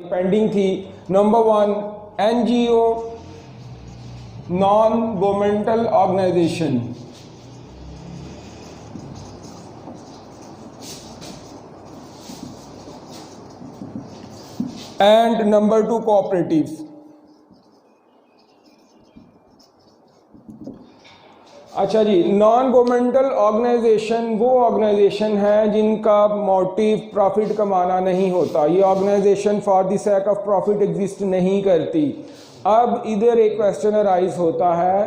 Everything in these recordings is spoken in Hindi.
पेंडिंग थी। Number 1, NGO, non governmental organisation. And number 2, cooperatives. अच्छा जी, नॉन गवर्नमेंटल ऑर्गेनाइजेशन वो ऑर्गेनाइजेशन है जिनका मोटिव प्रॉफिट कमाना नहीं होता। ये organisation for the sake of profit exist नहीं करती। अब इधर एक क्वेश्चन अराइज होता है।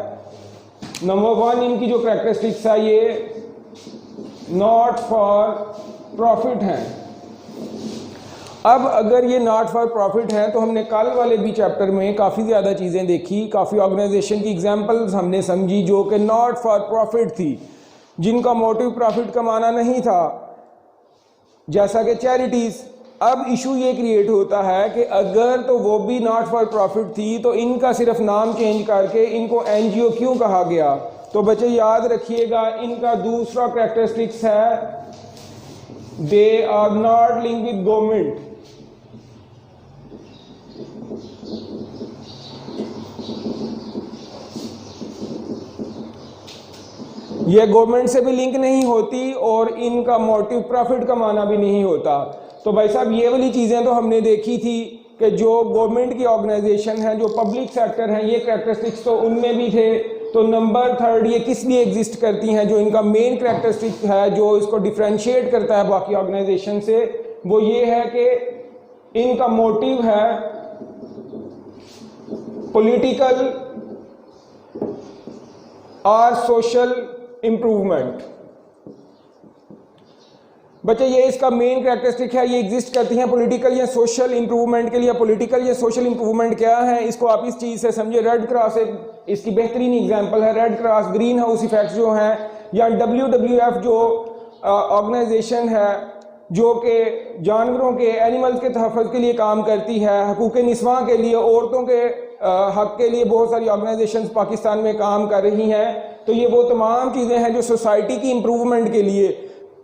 नंबर 1, इनकी जो कैरेक्टरिस्टिक्स है ये नॉट फॉर प्रॉफिट हैं। अब अगर ये नॉट फॉर प्रॉफिट है तो हमने कल वाले भी चैप्टर में काफ़ी ज़्यादा चीज़ें देखी, काफ़ी ऑर्गेनाइजेशन की एग्जांपल्स हमने समझी जो कि नॉट फॉर प्रॉफिट थी, जिनका मोटिव प्रॉफिट कमाना नहीं था, जैसा कि चैरिटीज़। अब इशू ये क्रिएट होता है कि अगर तो वो भी नॉट फॉर प्रॉफिट थी तो इनका सिर्फ नाम चेंज करके इनको एनजीओ क्यों कहा गया। तो बच्चे याद रखिएगा, इनका दूसरा कैरेक्टरिस्टिक्स है they are not linked with government. ये गवर्नमेंट से भी लिंक नहीं होती और इनका मोटिव प्रॉफिट कमाना भी नहीं होता। तो भाई साहब ये वाली चीज़ें तो हमने देखी थी कि जो गवर्नमेंट की ऑर्गेनाइजेशन है, जो पब्लिक सेक्टर है, ये कैरेक्टरिस्टिक्स तो उनमें भी थे। तो नंबर 3, ये किस लिए एग्जिस्ट करती हैं, जो इनका मेन कैरेक्टरिस्टिक है जो इसको डिफ्रेंशिएट करता है बाकी ऑर्गेनाइजेशन से, वो ये है कि इनका मोटिव है पॉलिटिकल और सोशल इंप्रूवमेंट। बच्चे ये इसका मेन कैरेक्टरिस्टिक है, ये एग्जिस्ट करती हैं पॉलिटिकल या सोशल इंप्रूवमेंट के लिए। पॉलिटिकल या सोशल इंप्रूवमेंट क्या है, इसको आप इस चीज़ से समझिए। रेड क्रॉस एक इसकी बेहतरीन एग्जांपल है। Red cross green house effect जो हैं, या WWF जो ऑर्गेनाइजेशन है जो कि जानवरों के, एनिमल्स के तहफ़्फ़ुज़ के लिए काम करती है, हकूक़ निस्वां के लिए, औरतों के हक के लिए बहुत सारी ऑर्गेनाइजेशंस पाकिस्तान में काम कर रही हैं। तो ये वो तमाम चीज़ें हैं जो सोसाइटी की इम्प्रूवमेंट के लिए,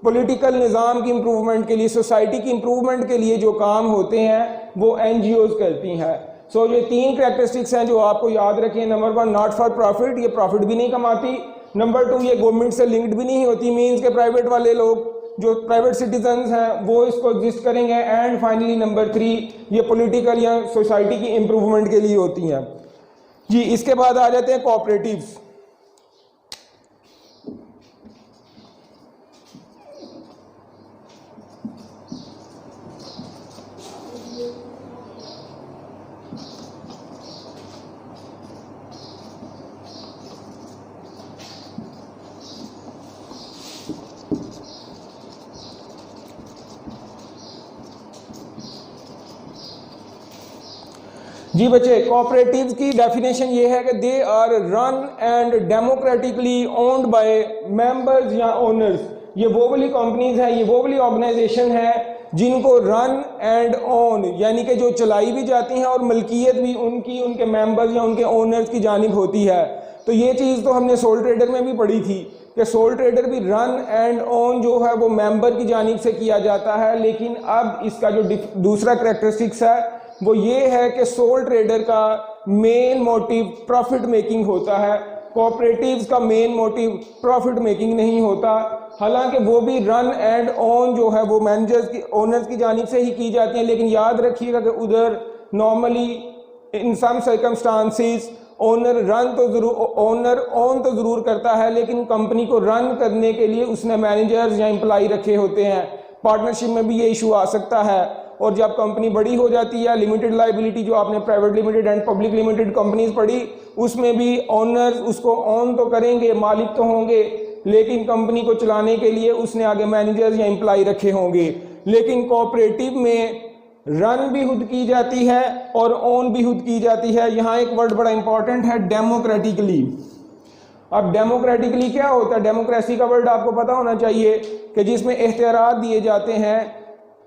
पॉलिटिकल निज़ाम की इम्प्रूवमेंट के लिए, सोसाइटी की इम्प्रूवमेंट के लिए जो काम होते हैं वो NGOs करती हैं। सो ये 3 कैरेक्टरिस्टिक्स हैं जो आपको याद रखें। नंबर 1, नॉट फॉर प्रॉफिट, ये प्रॉफिट भी नहीं कमाती। नंबर 2, ये गवर्नमेंट से लिंक्ड भी नहीं होती, मीन्स के प्राइवेट वाले लोग जो प्राइवेट सिटीजन्स हैं वो इसको एग्जिस्ट करेंगे। एंड फाइनली नंबर 3, ये पॉलिटिकल या सोसाइटी की इम्प्रूवमेंट के लिए होती हैं जी। इसके बाद आ जाते हैं कोऑपरेटिव्स। जी बच्चे, कोऑपरेटिव्स की डेफिनेशन ये है कि they are run and democratically owned by members या ओनर्स। ये वो वाली कंपनीज हैं, ये वो वाली ऑर्गेनाइजेशन है जिनको रन एंड ओन, यानी कि जो चलाई भी जाती हैं और मलकियत भी उनकी, उनके मेंबर्स या उनके ओनर्स की जानिब होती है। तो ये चीज़ तो हमने सोल ट्रेडर में भी पढ़ी थी कि सोल ट्रेडर भी रन एंड ओन जो है वो मेंबर की जानिब से किया जाता है। लेकिन अब इसका जो दूसरा कैरेक्टरिस्टिक्स है वो ये है कि सोल ट्रेडर का मेन मोटिव प्रॉफिट मेकिंग होता है, कोऑपरेटिव्स का मेन मोटिव प्रॉफिट मेकिंग नहीं होता। हालांकि वो भी रन एंड ओन जो है वो मैनेजर्स की, ओनर्स की जानिब से ही की जाती हैं। लेकिन याद रखिएगा कि उधर normally in some circumstances owner own तो ज़रूर करता है, लेकिन कंपनी को रन करने के लिए उसने मैनेजर्स या एम्प्लॉय रखे होते हैं। पार्टनरशिप में भी ये इशू आ सकता है। और जब कंपनी बड़ी हो जाती है, लिमिटेड लाइबिलिटी जो आपने private limited and public limited companies पढ़ी, उसमें भी ओनर्स उसको ओन तो करेंगे, मालिक तो होंगे, लेकिन कंपनी को चलाने के लिए उसने आगे मैनेजर्स या एम्प्लॉय रखे होंगे। लेकिन कोऑपरेटिव में रन भी खुद की जाती है और ओन भी खुद की जाती है। यहाँ एक वर्ड बड़ा इंपॉर्टेंट है, डेमोक्रेटिकली। अब डेमोक्रेटिकली क्या होता है? डेमोक्रेसी का वर्ड आपको पता होना चाहिए कि जिसमें इख्तियारात दिए जाते हैं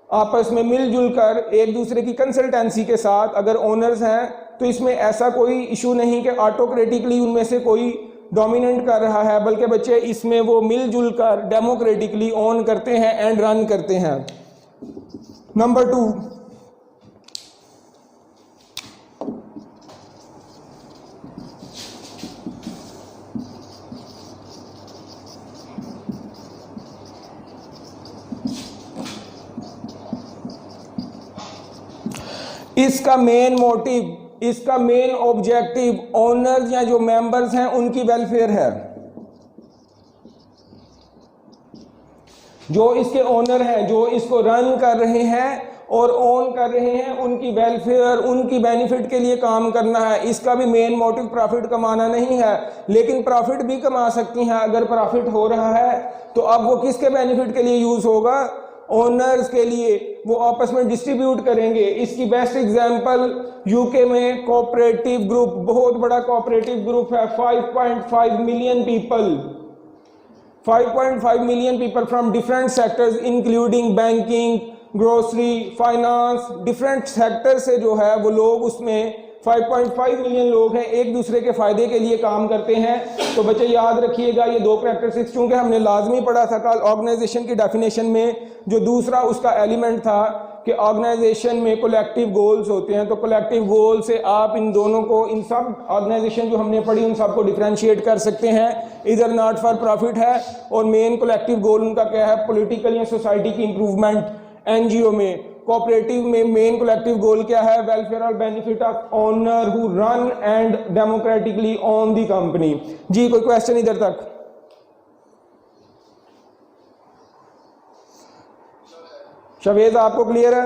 आपस में मिलजुल कर एक दूसरे की कंसल्टेंसी के साथ। अगर ओनर्स हैं तो इसमें ऐसा कोई इशू नहीं कि ऑटोक्रेटिकली उनमें से कोई डोमिनेट कर रहा है, बल्कि बच्चे इसमें वो मिलजुल कर डेमोक्रेटिकली ओन करते हैं एंड रन करते हैं। नंबर 2, इसका मेन मोटिव, इसका मेन ऑब्जेक्टिव ओनर्स या जो मेंबर्स हैं उनकी वेलफेयर है। जो इसके ओनर हैं, जो इसको रन कर रहे हैं और ओन कर रहे हैं, उनकी वेलफेयर, उनकी बेनिफिट के लिए काम करना है। इसका भी मेन मोटिव प्रॉफिट कमाना नहीं है, लेकिन प्रॉफिट भी कमा सकती हैं। अगर प्रॉफिट हो रहा है तो अब वो किसके बेनिफिट के लिए यूज होगा? ओनर्स के लिए। वो आपस में डिस्ट्रीब्यूट करेंगे। इसकी बेस्ट एग्जांपल यूके में कोऑपरेटिव ग्रुप, बहुत बड़ा कोऑपरेटिव ग्रुप है, 5.5 million people, 5.5 million people from different sectors including banking, grocery, finance, different sector से जो है वो लोग उसमें 5.5 मिलियन लोग हैं, एक दूसरे के फायदे के लिए काम करते हैं। तो बच्चे याद रखिएगा ये दो कैरेक्टरिस्टिक्स, चूंकि हमने लाजमी पढ़ा था कल ऑर्गेनाइजेशन की डेफिनेशन में, जो दूसरा उसका एलिमेंट था कि ऑर्गेनाइजेशन में कलेक्टिव गोल्स होते हैं। तो कलेक्टिव गोल से आप इन दोनों को, इन सब ऑर्गेनाइजेशन जो हमने पढ़ी उन सबको डिफरेंशिएट कर सकते हैं। इधर नॉट फॉर प्रॉफिट है और मेन कलेक्टिव गोल उनका क्या है? पॉलिटिकल या सोसाइटी की इंप्रूवमेंट। एनजीओ में, कोऑपरेटिव में मेन कलेक्टिव गोल क्या है? वेलफेयर और benefit of owner who run and democratically own the company. जी कोई क्वेश्चन इधर तक? शवेज आपको क्लियर है?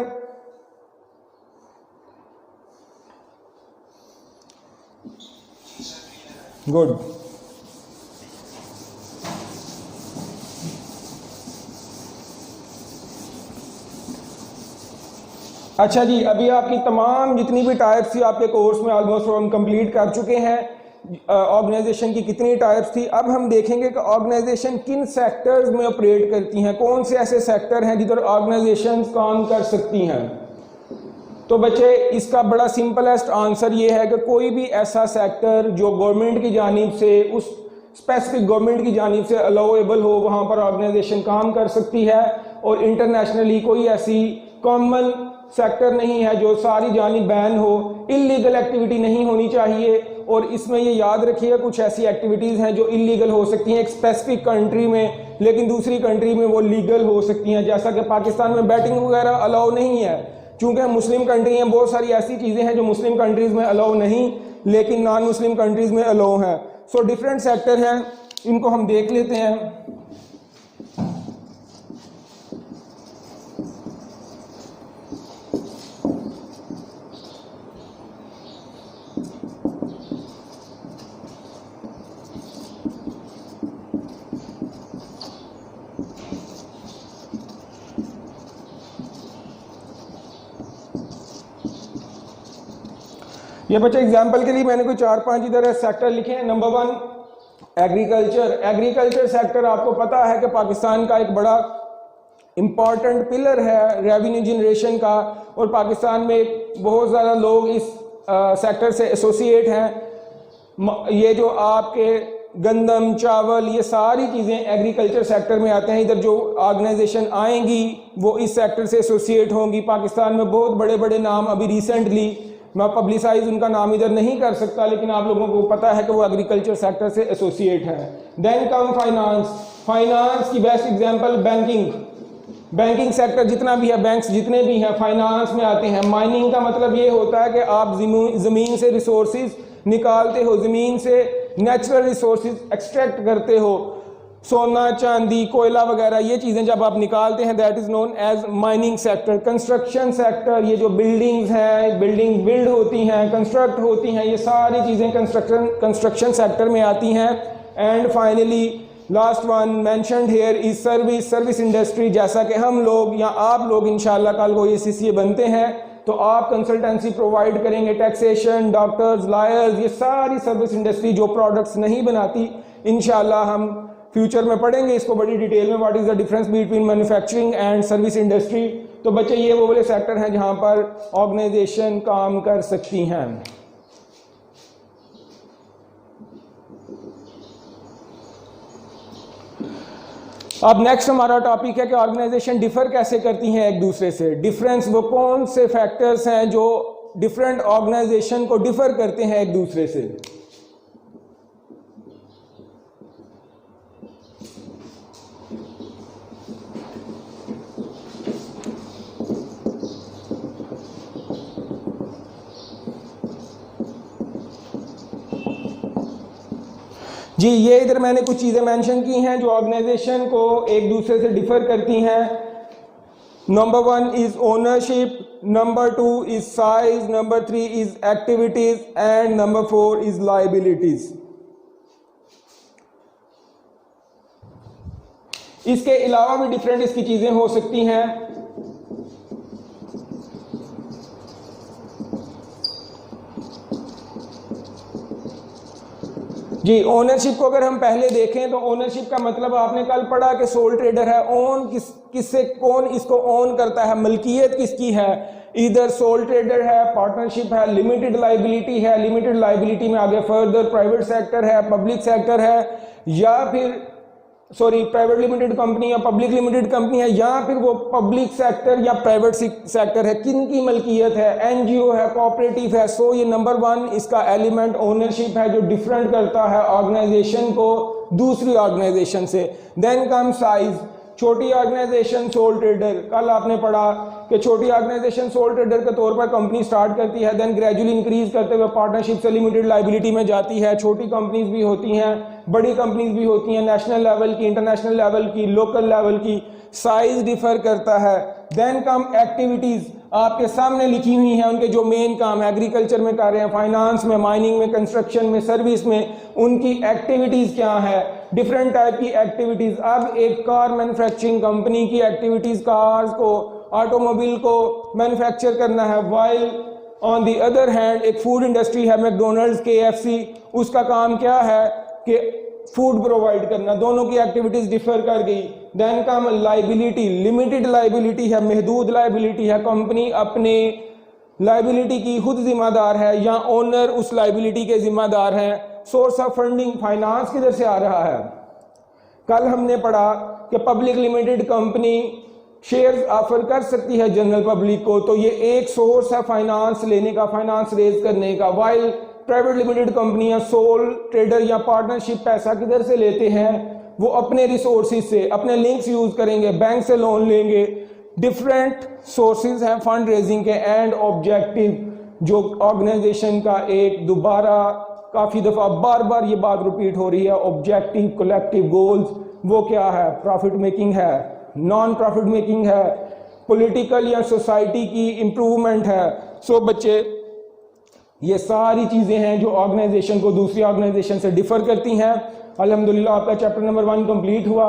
गुड। अच्छा जी, अभी आपकी तमाम जितनी भी टाइप्स थी आपके कोर्स में ऑलमोस्ट हम कंप्लीट कर चुके हैं। ऑर्गेनाइजेशन की कितनी टाइप्स थी, अब हम देखेंगे कि ऑर्गेनाइजेशन किन सेक्टर्स में ऑपरेट करती हैं, कौन से ऐसे सेक्टर हैं जिधर ऑर्गेनाइजेशंस काम कर सकती हैं। तो बच्चे इसका बड़ा सिंपलेस्ट आंसर ये है कि कोई भी ऐसा सेक्टर जो गवर्नमेंट की जानिब से, उस स्पेसिफिक गवर्नमेंट की जानिब से अलाउएबल हो, वहाँ पर ऑर्गेनाइजेशन काम कर सकती है। और इंटरनेशनली कोई ऐसी कॉमन सेक्टर नहीं है जो सारी जानिब बैन हो, इलीगल एक्टिविटी नहीं होनी चाहिए। और इसमें ये याद रखिए कुछ ऐसी एक्टिविटीज़ हैं जो इलीगल हो सकती हैं एक स्पेसिफिक कंट्री में, लेकिन दूसरी कंट्री में वो लीगल हो सकती हैं। जैसा कि पाकिस्तान में बैटिंग वगैरह अलाउ नहीं है, चूँकि मुस्लिम कंट्री हैं, बहुत सारी ऐसी चीज़ें हैं जो मुस्लिम कंट्रीज़ में अलाउ नहीं, लेकिन नॉन मुस्लिम कंट्रीज़ में अलाउ हैं। सो डिफरेंट सेक्टर हैं, इनको हम देख लेते हैं। ये बच्चे एग्जाम्पल के लिए मैंने कोई 4-5 इधर सेक्टर लिखे हैं। Number 1 agriculture. एग्रीकल्चर सेक्टर आपको पता है कि पाकिस्तान का एक बड़ा इम्पॉर्टेंट पिलर है रेवेन्यू जनरेशन का, और पाकिस्तान में बहुत ज़्यादा लोग इस सेक्टर से एसोसिएट हैं। ये जो आपके गंदम, चावल, ये सारी चीज़ें एग्रीकल्चर सेक्टर में आते हैं। इधर जो ऑर्गेनाइजेशन आएंगी वो इस सेक्टर से एसोसिएट होंगी। पाकिस्तान में बहुत बड़े बड़े नाम, अभी रिसेंटली मैं पब्लिसाइज उनका नाम इधर नहीं कर सकता, लेकिन आप लोगों को पता है कि वो एग्रीकल्चर सेक्टर से एसोसिएट हैं। Then come finance. फाइनेंस की best example banking. Banking sector जितना भी है, बैंक्स जितने भी हैं फाइनेंस में आते हैं। माइनिंग का मतलब ये होता है कि आप ज़मीन से रिसोर्सेज निकालते हो, ज़मीन से नेचुरल रिसोर्सेज एक्सट्रैक्ट करते हो, सोना, चांदी, कोयला वगैरह, ये चीज़ें जब आप निकालते हैं that is known as mining sector. Construction sector, ये जो बिल्डिंग्स हैं, बिल्डिंग बिल्ड होती हैं, कंस्ट्रक्ट होती हैं, ये सारी चीज़ें कंस्ट्रक्शन सेक्टर में आती हैं। And finally last one mentioned here is service industry. जैसा कि हम लोग या आप लोग इंशाल्लाह कल को ये CCA बनते हैं तो आप कंसल्टेंसी प्रोवाइड करेंगे, टैक्सेशन, डॉक्टर्स, लॉयर्स, ये सारी सर्विस इंडस्ट्री जो प्रोडक्ट्स नहीं बनाती, इंशाल्लाह हम फ्यूचर में पढ़ेंगे इसको बड़ी डिटेल में, what is the difference between manufacturing and service industry. तो बच्चे ये वो वाले सेक्टर हैं जहां पर ऑर्गेनाइजेशन काम कर सकती हैं। अब नेक्स्ट हमारा टॉपिक है कि ऑर्गेनाइजेशन डिफर कैसे करती हैं एक दूसरे से। डिफरेंस, वो कौन से फैक्टर्स हैं जो डिफरेंट ऑर्गेनाइजेशन को डिफर करते हैं एक दूसरे से। जी ये इधर मैंने कुछ चीज़ें मेंशन की हैं जो ऑर्गेनाइजेशन को एक दूसरे से डिफर करती हैं। Number 1 is ownership, number 2 is size, number 3 is activities and number 4 is liabilities. इसके अलावा भी डिफरेंट इसकी चीजें हो सकती हैं। जी ओनरशिप को अगर हम पहले देखें तो ओनरशिप का मतलब आपने कल पढ़ा कि सोल ट्रेडर है, ओन किससे कौन इसको ओन करता है, मलकियत किसकी है, इधर सोल ट्रेडर है, पार्टनरशिप है, लिमिटेड लाइबिलिटी है, लिमिटेड लाइबिलिटी में आगे फर्दर प्राइवेट सेक्टर है, पब्लिक सेक्टर है, या फिर प्राइवेट लिमिटेड कंपनी या पब्लिक लिमिटेड कंपनी है, या फिर वो पब्लिक सेक्टर या प्राइवेट सेक्टर है, किन की मलकियत है, एनजीओ है, कोऑपरेटिव है। सो ये नंबर 1 इसका एलिमेंट ओनरशिप है जो डिफरेंट करता है ऑर्गेनाइजेशन को दूसरी ऑर्गेनाइजेशन से। देन कम साइज, छोटी ऑर्गेनाइजेशन सोल ट्रेडर, कल आपने पढ़ा कि छोटी ऑर्गेनाइजेशन सोल ट्रेडर के तौर पर कंपनी स्टार्ट करती है, देन ग्रेजुअली इंक्रीज करते हुए पार्टनरशिप से लिमिटेड लाइबिलिटी में जाती है। छोटी कंपनीज भी होती हैं, बड़ी कंपनीज भी होती हैं, नेशनल लेवल की, इंटरनेशनल लेवल की, लोकल लेवल की, साइज डिफर करता है। देन कम एक्टिविटीज, आपके सामने लिखी हुई हैं उनके जो मेन काम एग्रीकल्चर में कर रहे हैं, फाइनेंस में, माइनिंग में, कंस्ट्रक्शन में, सर्विस में, उनकी एक्टिविटीज क्या है, डिफरेंट टाइप की एक्टिविटीज। अब एक कार मैन्युफैक्चरिंग कंपनी की एक्टिविटीज, कार्स को, ऑटोमोबाइल को मैन्युफैक्चर करना है, while on the other hand एक फूड इंडस्ट्री है, मैकडोनल्ड्स, KFC, उसका काम क्या है कि फूड प्रोवाइड करना। दोनों की एक्टिविटीज डिफर कर गई। Then come liability, limited liability है, महदूद लाइबिलिटी है, कंपनी अपने लाइबिलिटी की खुद जिम्मेदार है या ओनर उस लाइबिलिटी के जिम्मेदार हैं। सोर्स ऑफ फंडिंग, फाइनेंस किधर से आ रहा है। कल हमने पढ़ा कि public limited company shares offer कर सकती है जनरल पब्लिक को, तो ये एक सोर्स है फाइनेंस लेने का, फाइनेंस रेज करने का। वाइल प्राइवेट लिमिटेड कंपनियां सोल ट्रेडर या पार्टनरशिप पैसा किधर से लेते हैं, वो अपने रिसोर्सेज से, अपने लिंक्स यूज करेंगे, बैंक से लोन लेंगे। डिफरेंट सोर्सेज हैं फंड रेजिंग के एंड ऑब्जेक्टिव जो ऑर्गेनाइजेशन का एक दोबारा काफी दफा बार बार ये बात रिपीट हो रही है, ऑब्जेक्टिव कलेक्टिव गोल्स वो क्या है, प्रॉफिट मेकिंग है, नॉन प्रॉफिट मेकिंग है, पॉलिटिकल या सोसाइटी की इंप्रूवमेंट है। सो बच्चे ये सारी चीजें हैं जो ऑर्गेनाइजेशन को दूसरी ऑर्गेनाइजेशन से डिफर करती हैं। अल्हम्दुलिल्लाह आपका चैप्टर नंबर 1 कंप्लीट हुआ।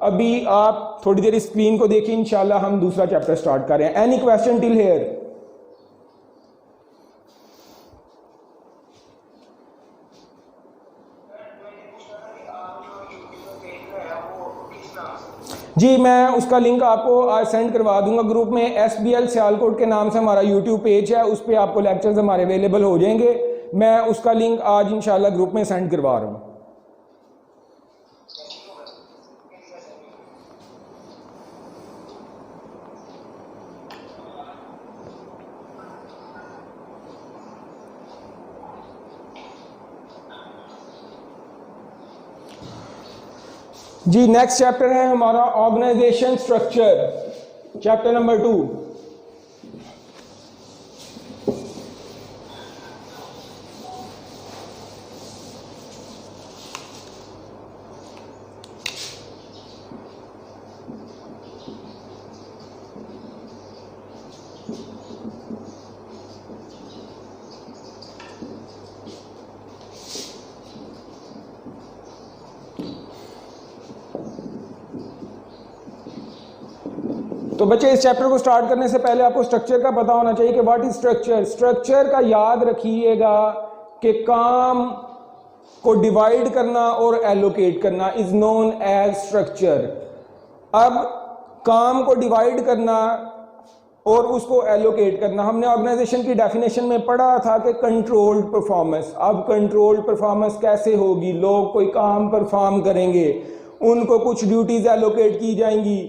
अभी आप थोड़ी देर स्क्रीन को देखिए, इंशाल्लाह हम दूसरा चैप्टर स्टार्ट कर रहे हैं। Any question till here? जी मैं उसका लिंक आपको आज सेंड करवा दूंगा ग्रुप में। SBL सियालकोट के नाम से हमारा YouTube पेज है, उस पर आपको लेक्चर्स हमारे अवेलेबल हो जाएंगे। मैं उसका लिंक आज इंशाल्लाह ग्रुप में सेंड करवा रहा हूँ। जी नेक्स्ट चैप्टर है हमारा ऑर्गेनाइजेशन स्ट्रक्चर, चैप्टर नंबर 2। तो बच्चे इस चैप्टर को स्टार्ट करने से पहले आपको स्ट्रक्चर का पता होना चाहिए कि व्हाट इज स्ट्रक्चर। स्ट्रक्चर का याद रखिएगा कि काम को डिवाइड करना और एलोकेट करना इज नोन एज स्ट्रक्चर। अब काम को डिवाइड करना और उसको एलोकेट करना, हमने ऑर्गेनाइजेशन की डेफिनेशन में पढ़ा था कि कंट्रोल्ड परफॉर्मेंस। अब कंट्रोल्ड परफॉर्मेंस कैसे होगी? लोग कोई काम परफॉर्म करेंगे, उनको कुछ ड्यूटीज एलोकेट की जाएंगी,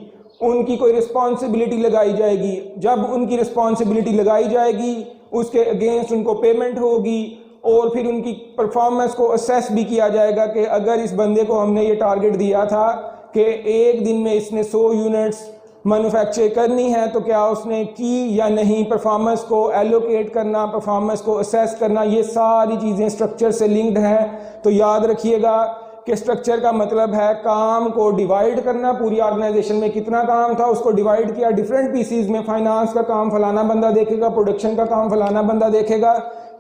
उनकी कोई रिस्पॉन्सिबिलिटी लगाई जाएगी। जब उनकी रिस्पॉन्सिबिलिटी लगाई जाएगी उसके अगेंस्ट उनको पेमेंट होगी और फिर उनकी परफॉर्मेंस को असेस भी किया जाएगा कि अगर इस बंदे को हमने ये टारगेट दिया था कि एक दिन में इसने 100 यूनिट्स मैन्युफैक्चर करनी है तो क्या उसने की या नहीं। परफॉर्मेंस को एलोकेट करना, परफॉर्मेंस को असेस करना, ये सारी चीज़ें स्ट्रक्चर से लिंक्ड हैं। तो याद रखिएगा कि स्ट्रक्चर का मतलब है काम को डिवाइड करना, पूरी ऑर्गेनाइजेशन में कितना काम था उसको डिवाइड किया डिफरेंट पीसीज में, फाइनेंस का काम फलाना बंदा देखेगा, प्रोडक्शन का काम फलाना बंदा देखेगा,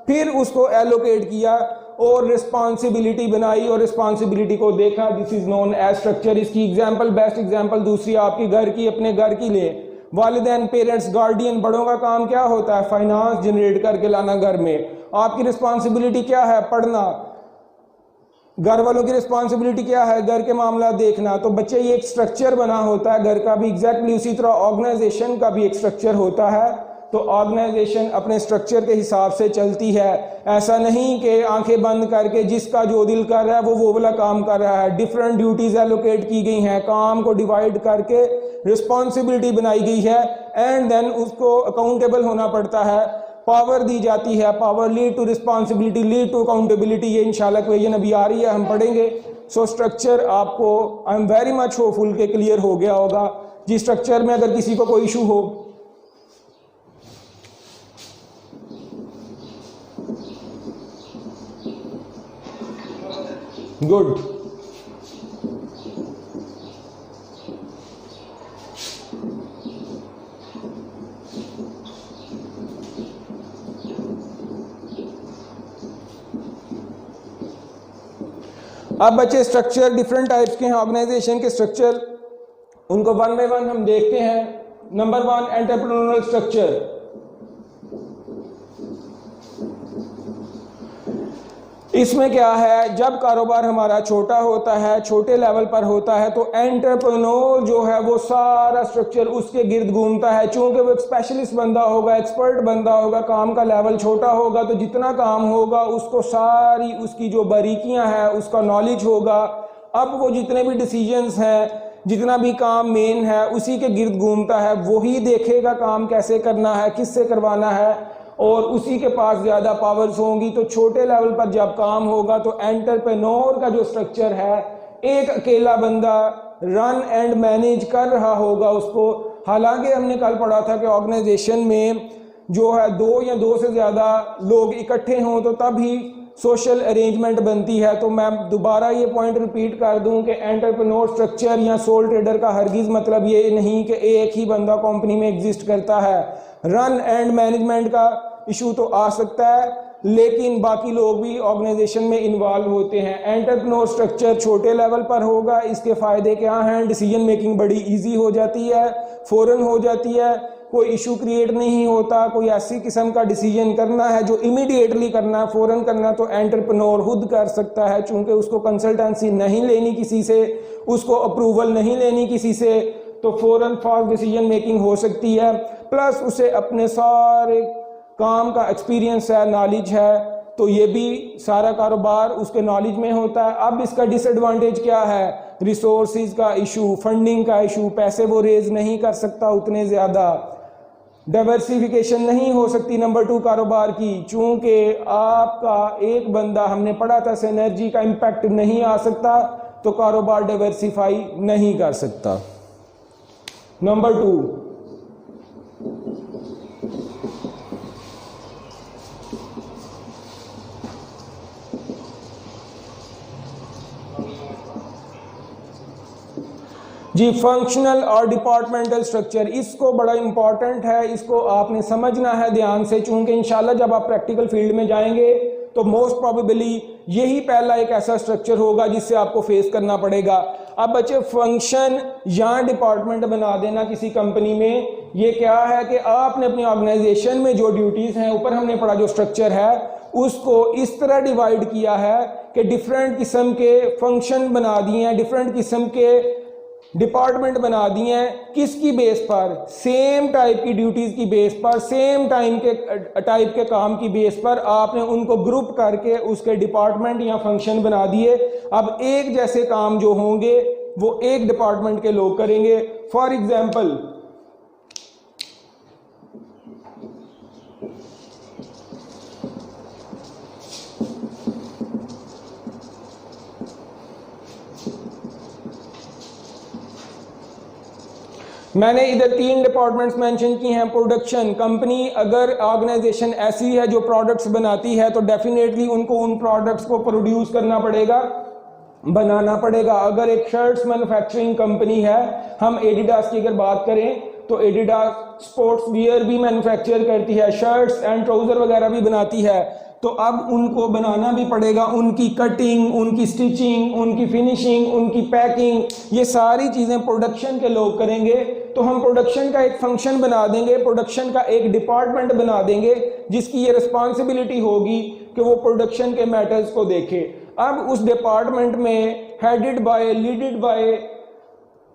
फिर उसको एलोकेट किया और रिस्पॉन्सिबिलिटी बनाई और रिस्पॉन्सिबिलिटी को देखा। This is known as structure. इसकी एग्जांपल, बेस्ट एग्जांपल दूसरी आपकी घर की, अपने घर की ले, वालिदैन, पेरेंट्स, गार्डियन, बड़ों का काम क्या होता है? फाइनेंस जनरेट करके लाना घर में। आपकी रिस्पॉन्सिबिलिटी क्या है? पढ़ना। घर वालों की रिस्पॉन्सिबिलिटी क्या है? घर के मामला देखना। तो बच्चे ये एक स्ट्रक्चर बना होता है घर का भी, एग्जैक्टली उसी तरह ऑर्गेनाइजेशन का भी एक स्ट्रक्चर होता है। तो ऑर्गेनाइजेशन अपने स्ट्रक्चर के हिसाब से चलती है। ऐसा नहीं कि आंखें बंद करके जिसका जो दिल कर रहा है वो वाला काम कर रहा है। डिफरेंट ड्यूटीज एलोकेट की गई हैं, काम को डिवाइड करके रिस्पॉन्सिबिलिटी बनाई गई है, एंड देन उसको अकाउंटेबल होना पड़ता है। पावर दी जाती है, power lead to responsibility, lead to accountability. ये इंशाल्लाह क्वेश्चन अभी आ रही है, हम पढ़ेंगे। सो स्ट्रक्चर आपको, I am very much hopeful के क्लियर हो गया होगा। जिस स्ट्रक्चर में अगर किसी को कोई इशू हो, गुड। अब बच्चे स्ट्रक्चर डिफरेंट टाइप्स के हैं ऑर्गेनाइजेशन के स्ट्रक्चर, उनको वन बाय वन हम देखते हैं। Number 1, entrepreneurial structure. इसमें क्या है, जब कारोबार हमारा छोटा होता है, छोटे लेवल पर होता है, तो एंटरप्रेन्योर जो है वो सारा स्ट्रक्चर उसके गिर्द घूमता है। चूंकि वो एक स्पेशलिस्ट बंदा होगा, एक्सपर्ट बंदा होगा, काम का लेवल छोटा होगा, तो जितना काम होगा उसको सारी उसकी जो बारीकियां हैं उसका नॉलेज होगा। अब वो जितने भी डिसीजंस हैं, जितना भी काम मेन है, उसी के गिर्द घूमता है। वही देखेगा काम कैसे करना है, किससे करवाना है, और उसी के पास ज़्यादा पावर्स होंगी। तो छोटे लेवल पर जब काम होगा तो एंटरप्रेन्योर का जो स्ट्रक्चर है, एक अकेला बंदा रन एंड मैनेज कर रहा होगा उसको। हालांकि हमने कल पढ़ा था कि ऑर्गेनाइजेशन में जो है 2 या 2 से ज़्यादा लोग इकट्ठे हों तो तभी सोशल अरेंजमेंट बनती है। तो मैं दोबारा ये पॉइंट रिपीट कर दूं कि एंटरप्रेन्योर स्ट्रक्चर या सोल ट्रेडर का हरगिज़ मतलब ये नहीं कि एक ही बंदा कंपनी में एग्जिस्ट करता है। रन एंड मैनेजमेंट का इशू तो आ सकता है, लेकिन बाकी लोग भी ऑर्गेनाइजेशन में इन्वॉल्व होते हैं। एंटरप्रेन्योर स्ट्रक्चर छोटे लेवल पर होगा। इसके फ़ायदे क्या हैं? डिसीजन मेकिंग बड़ी इजी हो जाती है, फ़ौरन हो जाती है, कोई इशू क्रिएट नहीं होता। कोई ऐसी किस्म का डिसीजन करना है जो इमीडिएटली करना है, फ़ौरन करना, तो एंटरप्रेन्योर खुद कर सकता है। चूँकि उसको कंसल्टेंसी नहीं लेनी किसी से, उसको अप्रूवल नहीं लेनी किसी से, तो फ़ौरन फास्ट डिसीजन मेकिंग हो सकती है। प्लस उसे अपने सारे काम का एक्सपीरियंस है, नॉलेज है, तो ये भी सारा कारोबार उसके नॉलेज में होता है। अब इसका डिसएडवांटेज क्या है? रिसोर्सेज का इशू, फंडिंग का इशू, पैसे वो रेज नहीं कर सकता उतने ज़्यादा, डाइवर्सिफिकेशन नहीं हो सकती नंबर 2 कारोबार की। चूंकि आपका एक बंदा, हमने पढ़ा था, सिनर्जी का इम्पैक्ट नहीं आ सकता, तो कारोबार डाइवर्सिफाई नहीं कर सकता। नंबर 2, जी, फंक्शनल और डिपार्टमेंटल स्ट्रक्चर। इसको बड़ा इंपॉर्टेंट है, इसको आपने समझना है ध्यान से, चूंकि इंशाल्लाह जब आप प्रैक्टिकल फील्ड में जाएंगे तो मोस्ट प्रोबेबली यही पहला एक ऐसा स्ट्रक्चर होगा जिससे आपको फेस करना पड़ेगा। अब बच्चे, फंक्शन या डिपार्टमेंट बना देना किसी कंपनी में, ये क्या है कि आपने अपनी ऑर्गेनाइजेशन में जो ड्यूटीज़ हैं, ऊपर हमने पढ़ा जो स्ट्रक्चर है, उसको इस तरह डिवाइड किया है कि डिफरेंट किस्म के फंक्शन बना दिए हैं, डिफरेंट किस्म के डिपार्टमेंट बना दिए हैं। किसकी बेस पर? सेम टाइप की ड्यूटीज की बेस पर, सेम टाइप के काम की बेस पर आपने उनको ग्रुप करके उसके डिपार्टमेंट या फंक्शन बना दिए। अब एक जैसे काम जो होंगे वो एक डिपार्टमेंट के लोग करेंगे। फॉर एग्जाम्पल, मैंने इधर 3 डिपार्टमेंट्स मेंशन की हैं। प्रोडक्शन, कंपनी अगर ऑर्गेनाइजेशन ऐसी है जो प्रोडक्ट्स बनाती है तो डेफिनेटली उनको उन प्रोडक्ट्स को प्रोड्यूस करना पड़ेगा। बनाना पड़ेगा। अगर एक शर्ट्स मैन्युफैक्चरिंग कंपनी है, हम एडिडास की अगर बात करें तो एडिडास स्पोर्ट्स वियर भी मैन्युफैक्चर करती है, शर्ट्स एंड ट्राउजर वगैरह भी बनाती है, तो अब उनको बनाना भी पड़ेगा। उनकी कटिंग, उनकी स्टिचिंग, उनकी फिनिशिंग, उनकी पैकिंग, ये सारी चीज़ें प्रोडक्शन के लोग करेंगे। तो हम प्रोडक्शन का एक फंक्शन बना देंगे, प्रोडक्शन का एक डिपार्टमेंट बना देंगे जिसकी ये रिस्पॉन्सिबिलिटी होगी कि वो प्रोडक्शन के मैटर्स को देखे। अब उस डिपार्टमेंट में हेडेड बाय, लीडेड बाय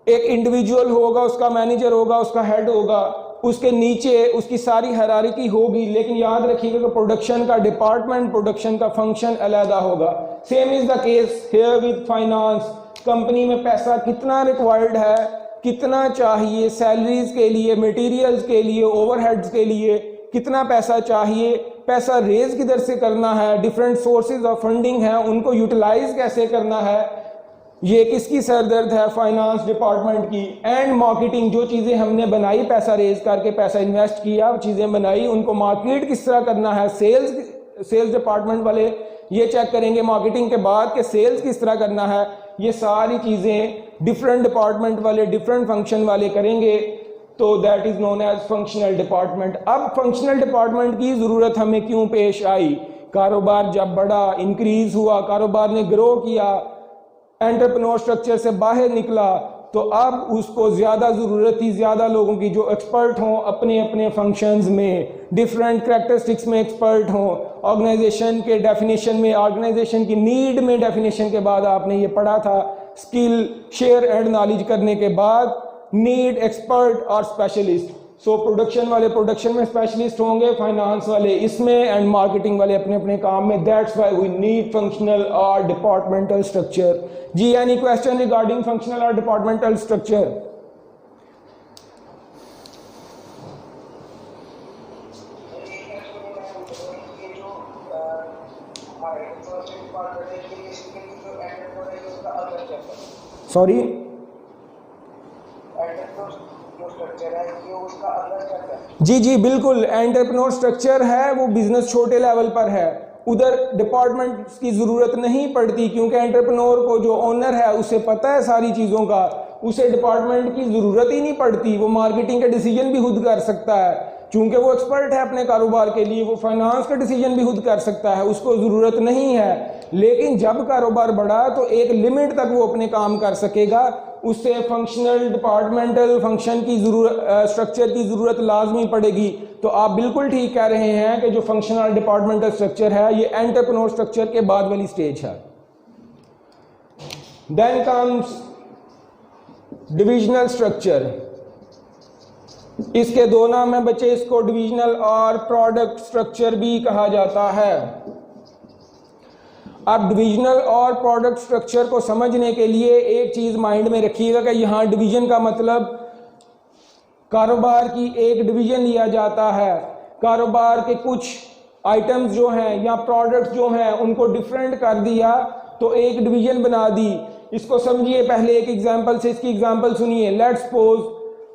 एक इंडिविजुअल होगा, उसका मैनेजर होगा, उसका हेड होगा, उसके नीचे उसकी सारी हायरार्की होगी। लेकिन याद रखिएगा कि प्रोडक्शन का डिपार्टमेंट, प्रोडक्शन का फंक्शन अलग होगा। Same is the case here with finance. Company में पैसा कितना रिक्वायर्ड है, कितना चाहिए सैलरीज के लिए, मटेरियल्स के लिए, ओवरहेड्स के लिए कितना पैसा चाहिए, पैसा रेज किधर से करना है, डिफरेंट सोर्सेज ऑफ फंडिंग है, उनको यूटिलाइज कैसे करना है, ये किसकी सरदर्द है, फाइनेंस डिपार्टमेंट की। एंड मार्केटिंग, जो चीज़ें हमने बनाई, पैसा रेज करके पैसा इन्वेस्ट किया, चीज़ें बनाई, उनको मार्केट किस तरह करना है, सेल्स डिपार्टमेंट वाले ये चेक करेंगे मार्केटिंग के बाद कि सेल्स किस तरह करना है। ये सारी चीज़ें डिफरेंट डिपार्टमेंट वाले, डिफरेंट फंक्शन वाले करेंगे, तो that is known as functional department. अब फंक्शनल डिपार्टमेंट की ज़रूरत हमें क्यों पेश आई? कारोबार जब बड़ा इंक्रीज हुआ, कारोबार ने ग्रो किया, एंटरप्रेन्योर स्ट्रक्चर से बाहर निकला, तो अब उसको ज़्यादा ज़रूरत थी ज़्यादा लोगों की जो एक्सपर्ट हों अपने अपने फंक्शंस में, डिफरेंट करैक्टरिस्टिक्स में एक्सपर्ट हों, ऑर्गेनाइजेशन के डेफिनेशन में, ऑर्गेनाइजेशन की नीड में डेफिनेशन के बाद आपने ये पढ़ा था, स्किल शेयर एंड नॉलेज करने के बाद नीड एक्सपर्ट और स्पेशलिस्ट। सो प्रोडक्शन वाले प्रोडक्शन में स्पेशलिस्ट होंगे, फाइनेंस वाले इसमें, एंड मार्केटिंग वाले अपने अपने काम में। That's why we need functional और डिपार्टमेंटल स्ट्रक्चर। जी, एनी क्वेश्चन रिगार्डिंग फंक्शनल और डिपार्टमेंटल स्ट्रक्चर? सॉरी, जी जी बिल्कुल, एंटरप्रेन्योर स्ट्रक्चर है वो बिजनेस छोटे लेवल पर है, उधर डिपार्टमेंट की ज़रूरत नहीं पड़ती, क्योंकि एंटरप्रेन्योर को जो ओनर है उसे पता है सारी चीज़ों का, उसे डिपार्टमेंट की ज़रूरत ही नहीं पड़ती। वो मार्केटिंग के डिसीजन भी खुद कर सकता है, चूंकि वो एक्सपर्ट है अपने कारोबार के लिए, वो फाइनेंस का डिसीजन भी खुद कर सकता है, उसको ज़रूरत नहीं है। लेकिन जब कारोबार बढ़ा तो एक लिमिट तक वो अपने काम कर सकेगा, उससे फंक्शनल डिपार्टमेंटल फंक्शन की ज़रूरत, स्ट्रक्चर की ज़रूरत लाजमी पड़ेगी। तो आप बिल्कुल ठीक कह रहे हैं कि जो फंक्शनल डिपार्टमेंटल स्ट्रक्चर है ये एंटरप्रेन्योर स्ट्रक्चर के बाद वाली स्टेज है। Then comes divisional structure. इसके दो नाम है बच्चे, इसको डिविजनल और प्रोडक्ट स्ट्रक्चर भी कहा जाता है। अब डिविजनल और प्रोडक्ट स्ट्रक्चर को समझने के लिए एक चीज माइंड में रखिएगा कि यहाँ डिवीजन का मतलब कारोबार की एक डिवीजन लिया जाता है, कारोबार के कुछ आइटम्स जो हैं या प्रोडक्ट्स जो हैं उनको डिफरेंट कर दिया तो एक डिवीजन बना दी। इसको समझिए, पहले एक एग्जांपल से इसकी एग्जांपल सुनिए। लेट्स सपोज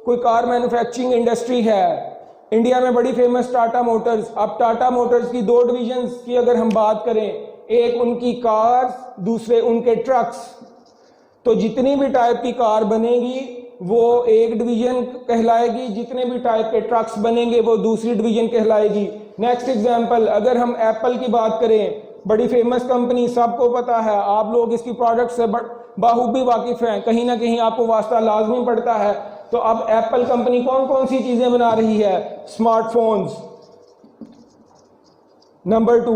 कोई कार मैन्युफैक्चरिंग इंडस्ट्री है, इंडिया में बड़ी फेमस टाटा मोटर्स। अब टाटा मोटर्स की दो डिवीजन्स की अगर हम बात करें, एक उनकी कार्स, दूसरे उनके ट्रक्स, तो जितनी भी टाइप की कार बनेगी वो एक डिवीजन कहलाएगी, जितने भी टाइप के ट्रक्स बनेंगे वो दूसरी डिवीजन कहलाएगी। नेक्स्ट एग्जांपल, अगर हम एप्पल की बात करें, बड़ी फेमस कंपनी, सबको पता है, आप लोग इसकी प्रोडक्ट से बाखूबी वाकिफ हैं, कहीं ना कहीं आपको वास्ता लाजमी पड़ता है। तो अब एप्पल कंपनी कौन कौन सी चीजें बना रही है? स्मार्टफोन्स, नंबर 2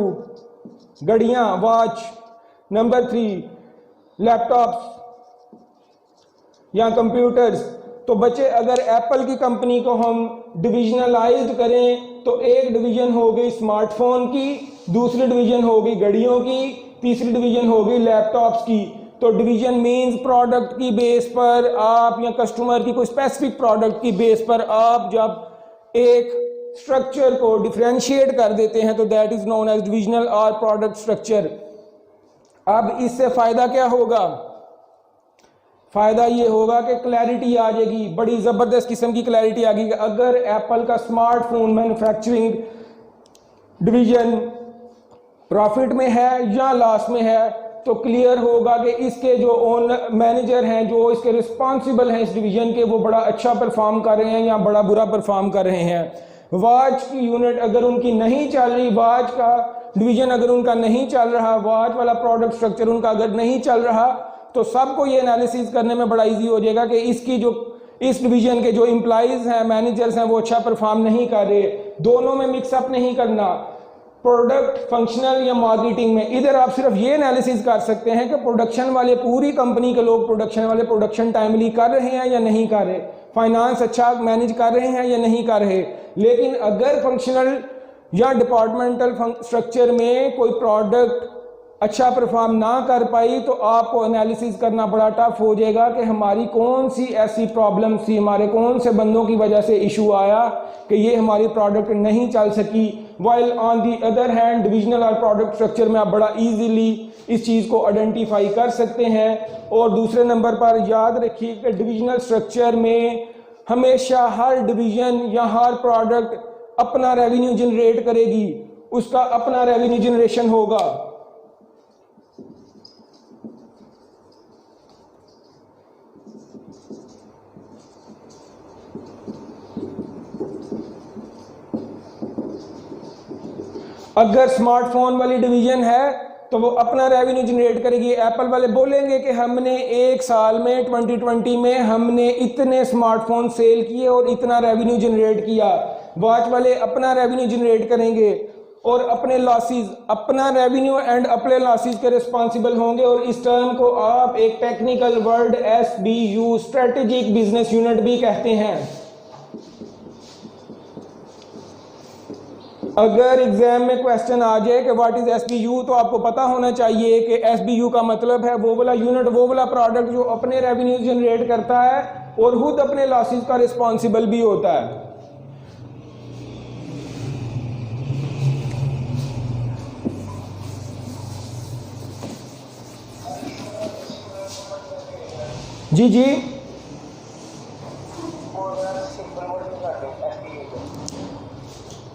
घड़ियां, वॉच, नंबर 3 लैपटॉप्स या कंप्यूटर्स। तो बच्चे अगर एप्पल की कंपनी को हम डिविजनलाइज करें तो एक डिवीजन हो गई स्मार्टफोन की, दूसरी डिवीजन हो गई घड़ियों की, तीसरी डिवीजन हो गई लैपटॉप्स की। तो डिवीजन मींस प्रोडक्ट की बेस पर आप या कस्टमर की कोई स्पेसिफिक प्रोडक्ट की बेस पर आप जब एक स्ट्रक्चर को डिफरेंशिएट कर देते हैं तो that is known as divisional और प्रोडक्ट स्ट्रक्चर। अब इससे फायदा क्या होगा? फायदा ये होगा कि क्लैरिटी आ जाएगी, बड़ी जबरदस्त किस्म की क्लैरिटी आ गई। अगर एप्पल का स्मार्टफोन मैन्युफैक्चरिंग डिवीजन प्रॉफिट में है या लॉस में है, तो क्लियर होगा कि इसके जो ओनर मैनेजर हैं, जो इसके रिस्पॉन्सिबल हैं इस डिवीज़न के, वो बड़ा अच्छा परफॉर्म कर रहे हैं या बड़ा बुरा परफॉर्म कर रहे हैं। वाच की यूनिट अगर उनकी नहीं चल रही, वाच का डिवीज़न अगर उनका नहीं चल रहा, वाच वाला प्रोडक्ट स्ट्रक्चर उनका अगर नहीं चल रहा, तो सबको ये एनालिसिस करने में बड़ा ईजी हो जाएगा कि इसकी जो इस डिवीज़न के जो एम्प्लॉइज़ हैं, मैनेजर्स हैं, वो अच्छा परफॉर्म नहीं कर रहे। दोनों में मिक्सअप नहीं करना, प्रोडक्ट फंक्शनल या मार्केटिंग में। इधर आप सिर्फ ये एनालिसिस कर सकते हैं कि प्रोडक्शन वाले, पूरी कंपनी के लोग प्रोडक्शन वाले प्रोडक्शन टाइमली कर रहे हैं या नहीं कर रहे, फाइनेंस अच्छा मैनेज कर रहे हैं या नहीं कर रहे। लेकिन अगर फंक्शनल या डिपार्टमेंटल स्ट्रक्चर में कोई प्रोडक्ट अच्छा परफॉर्म ना कर पाई, तो आपको एनालिसिस करना बड़ा टफ हो जाएगा कि हमारी कौन सी ऐसी प्रॉब्लम थी, हमारे कौन से बंदों की वजह से इशू आया कि ये हमारी प्रोडक्ट नहीं चल सकी। While on the other hand divisional और प्रोडक्ट स्ट्रक्चर में आप बड़ा इजीली इस चीज़ को आइडेंटिफाई कर सकते हैं। और दूसरे नंबर पर याद रखिए कि डिविजनल स्ट्रक्चर में हमेशा हर डिवीजन या हर प्रोडक्ट अपना रेवेन्यू जनरेट करेगी, उसका अपना रेवेन्यू जनरेशन होगा। अगर स्मार्टफोन वाली डिवीजन है तो वो अपना रेवेन्यू जनरेट करेगी। एप्पल वाले बोलेंगे कि हमने एक साल में 2020 में हमने इतने स्मार्टफोन सेल किए और इतना रेवेन्यू जनरेट किया। वॉच वाले अपना रेवेन्यू जनरेट करेंगे और अपने लॉसेस, अपना रेवेन्यू एंड अपने लॉसेस के रिस्पॉन्सिबल होंगे। और इस टर्म को आप एक technical word SBU, strategic business unit भी कहते हैं। अगर एग्जाम में क्वेश्चन आ जाए कि व्हाट इज SBU, तो आपको पता होना चाहिए कि SBU का मतलब है वो वाला यूनिट, वो वाला प्रोडक्ट जो अपने रेवेन्यू जनरेट करता है और खुद अपने लॉसेस का रिस्पॉन्सिबल भी होता है। जी जी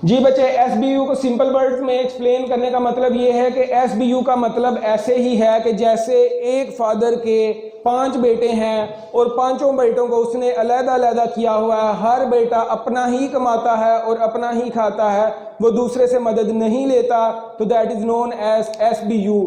जी बच्चे, SBU को सिंपल वर्ड्स में एक्सप्लेन करने का मतलब ये है कि SBU का मतलब ऐसे ही है कि जैसे एक फादर के 5 बेटे हैं और पांचों बेटों को उसने अलग-अलग किया हुआ है। हर बेटा अपना ही कमाता है और अपना ही खाता है, वो दूसरे से मदद नहीं लेता, तो that is known as SBU।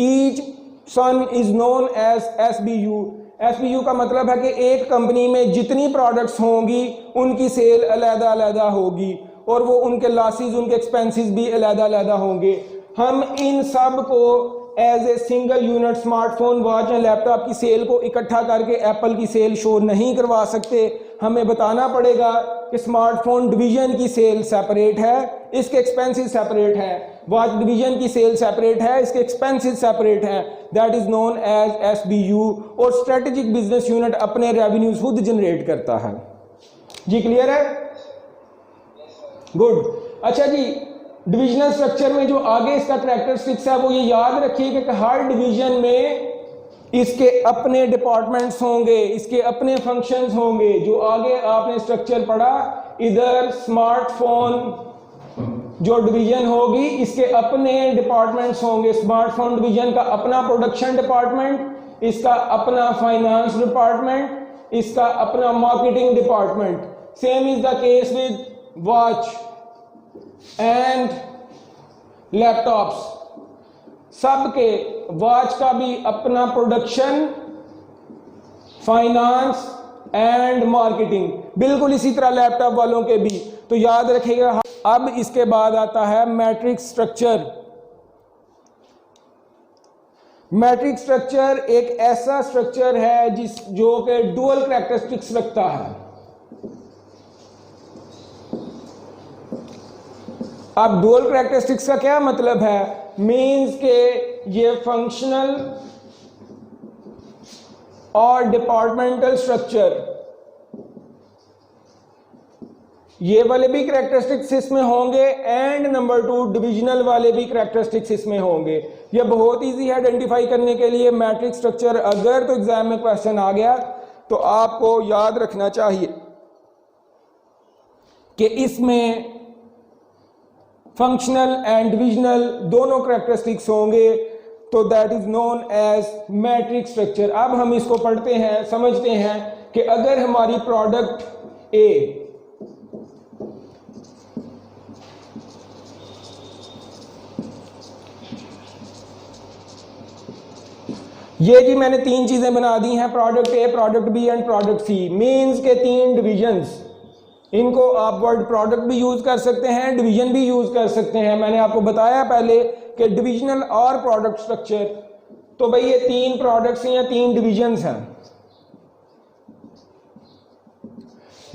Each son is known as SBU। SBU का मतलब है कि एक कंपनी में जितनी प्रोडक्ट्स होंगी उनकी सेल अलग-अलग होगी और वो उनके लॉसेस, उनके एक्सपेंसेस भी अलग-अलग होंगे। हम इन सब को as a single unit smartphone, watch या लैपटॉप की सेल को इकट्ठा करके एप्पल की सेल शो नहीं करवा सकते। हमें बताना पड़ेगा कि स्मार्टफोन डिवीजन की सेल सेपरेट है, इसके एक्सपेंसेस सेपरेट हैं। वॉच डिवीजन की सेल सेपरेट है, इसके एक्सपेंसेस सेपरेट हैं। That is known as SBU। और स्ट्रेटेजिक बिजनेस यूनिट अपने रेवेन्यूज खुद जनरेट करता है। जी क्लियर है? गुड। अच्छा जी, डिविजनल स्ट्रक्चर में जो आगे इसका कैरेक्टरिस्टिक्स है वो ये याद रखिए कि हर डिवीजन में इसके अपने डिपार्टमेंट्स होंगे, इसके अपने फंक्शंस होंगे। जो आगे आपने स्ट्रक्चर पढ़ा, इधर स्मार्टफोन जो डिवीजन होगी इसके अपने डिपार्टमेंट्स होंगे। स्मार्टफोन डिवीजन का अपना प्रोडक्शन डिपार्टमेंट, इसका अपना फाइनेंस डिपार्टमेंट, इसका अपना marketing department. Same is the case with watch and laptops. सबके, वॉच का भी अपना प्रोडक्शन, फाइनेंस एंड मार्केटिंग, बिल्कुल इसी तरह लैपटॉप वालों के भी। तो याद रखिएगा। अब इसके बाद आता है मैट्रिक्स स्ट्रक्चर। मैट्रिक्स स्ट्रक्चर एक ऐसा स्ट्रक्चर है जो कि डुअल कैरेक्टरिस्टिक्स रखता है। अब डुअल कैरेक्टरिस्टिक्स का क्या मतलब है? मींस के ये फंक्शनल और डिपार्टमेंटल स्ट्रक्चर, ये वाले भी कैरेक्टरिस्टिक्स इसमें होंगे एंड नंबर 2 डिविजनल वाले भी कैरेक्टरिस्टिक्स इसमें होंगे। ये बहुत इजी है आइडेंटिफाई करने के लिए। मैट्रिक्स स्ट्रक्चर अगर तो एग्जाम में क्वेश्चन आ गया तो आपको याद रखना चाहिए कि इसमें फंक्शनल एंड डिविजनल दोनों कैरेक्टरिस्टिक्स होंगे। तो that is known as matrix structure. अब हम इसको पढ़ते हैं, समझते हैं कि अगर हमारी प्रोडक्ट ए ये जी मैंने तीन चीजें बना दी हैं, product A, product B and product C, means के तीन डिविजन्स। इनको आप वर्ड प्रोडक्ट भी यूज कर सकते हैं, डिवीजन भी यूज कर सकते हैं। मैंने आपको बताया पहले कि डिविजनल और प्रोडक्ट स्ट्रक्चर, तो भाई ये तीन प्रोडक्ट्स या तीन डिविजन्स हैं।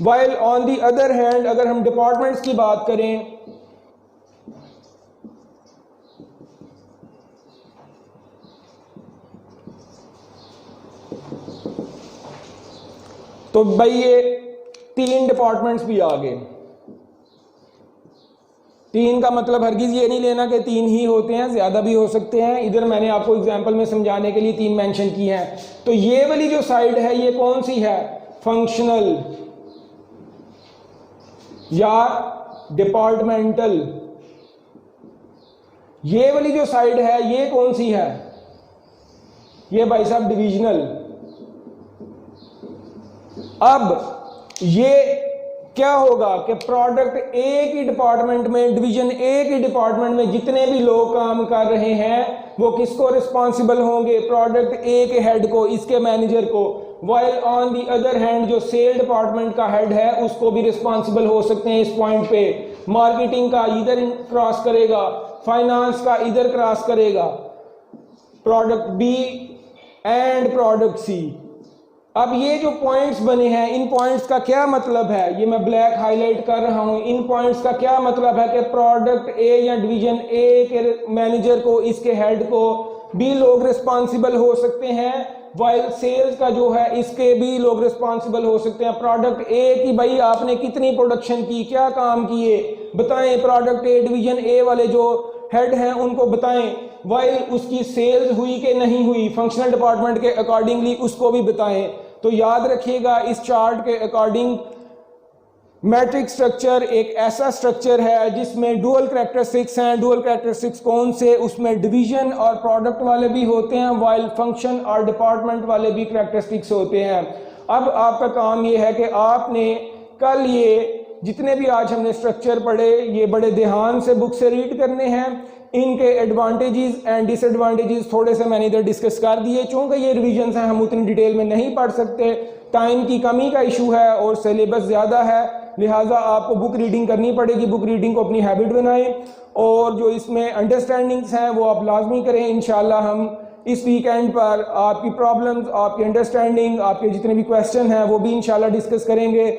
While on the other hand अगर हम डिपार्टमेंट्स की बात करें तो भाई ये तीन डिपार्टमेंट्स भी आ गए। तीन का मतलब हरगिज ये नहीं लेना कि तीन ही होते हैं, ज्यादा भी हो सकते हैं। इधर मैंने आपको एग्जांपल में समझाने के लिए तीन मेंशन की हैं। तो ये वाली जो साइड है ये कौन सी है, फंक्शनल या डिपार्टमेंटल। ये वाली जो साइड है ये कौन सी है, ये भाई साहब डिविजनल। अब ये क्या होगा कि प्रोडक्ट ए की डिपार्टमेंट में, डिवीजन ए की डिपार्टमेंट में जितने भी लोग काम कर रहे हैं वो किसको रिस्पॉन्सिबल होंगे, प्रोडक्ट ए के हेड को, इसके मैनेजर को। While on the other hand जो सेल डिपार्टमेंट का हेड है उसको भी रिस्पॉन्सिबल हो सकते हैं इस पॉइंट पे। मार्केटिंग का इधर क्रॉस करेगा, फाइनेंस का इधर क्रॉस करेगा, product B and product C. अब ये जो पॉइंट्स बने हैं इन पॉइंट्स का क्या मतलब है, ये मैं ब्लैक हाईलाइट कर रहा हूं। इन पॉइंट्स का क्या मतलब है कि प्रोडक्ट ए या डिवीजन ए के मैनेजर को, इसके हेड को भी लोग रिस्पॉन्सिबल हो सकते हैं। वाइल सेल्स का जो है इसके भी लोग रिस्पॉन्सिबल हो सकते हैं। प्रोडक्ट ए की भाई आपने कितनी प्रोडक्शन की, क्या काम किए बताएं, प्रोडक्ट ए डिवीजन ए वाले जो हेड हैं उनको बताएं। वाइल उसकी सेल्स हुई कि नहीं हुई, फंक्शनल डिपार्टमेंट के अकॉर्डिंगली उसको भी बताएं। तो याद रखिएगा इस चार्ट के अकॉर्डिंग मैट्रिक्स स्ट्रक्चर एक ऐसा स्ट्रक्चर है जिसमें डुअल कैरेक्टरिस्टिक्स हैं। डुअल कैरेक्टरिस्टिक्स कौन से, उसमें डिवीजन और प्रोडक्ट वाले भी होते हैं, वाइल फंक्शन और डिपार्टमेंट वाले भी कैरेक्टरिस्टिक्स होते हैं। अब आपका काम ये है कि आपने कल ये जितने भी आज हमने स्ट्रक्चर पढ़े ये बड़े ध्यान से बुक से रीड करने हैं। इनके एडवांटेजेस एंड डिसएडवांटेजेस थोड़े से मैंने इधर डिस्कस कर दिए। चूंकि ये रिवीजन्स हैं हम उतनी डिटेल में नहीं पढ़ सकते, टाइम की कमी का इशू है और सिलेबस ज़्यादा है, लिहाजा आपको बुक रीडिंग करनी पड़ेगी। बुक रीडिंग को अपनी हैबिट बनाएं और जो इसमें अंडरस्टैंडिंग्स हैं वो आप लाजमी करें। इंशाल्लाह हम इस वीकेंड पर आपकी प्रॉब्लम्स, आपकी अंडरस्टैंडिंग, आपके जितने भी क्वेश्चन हैं वो भी इंशाल्लाह डिस्कस करेंगे।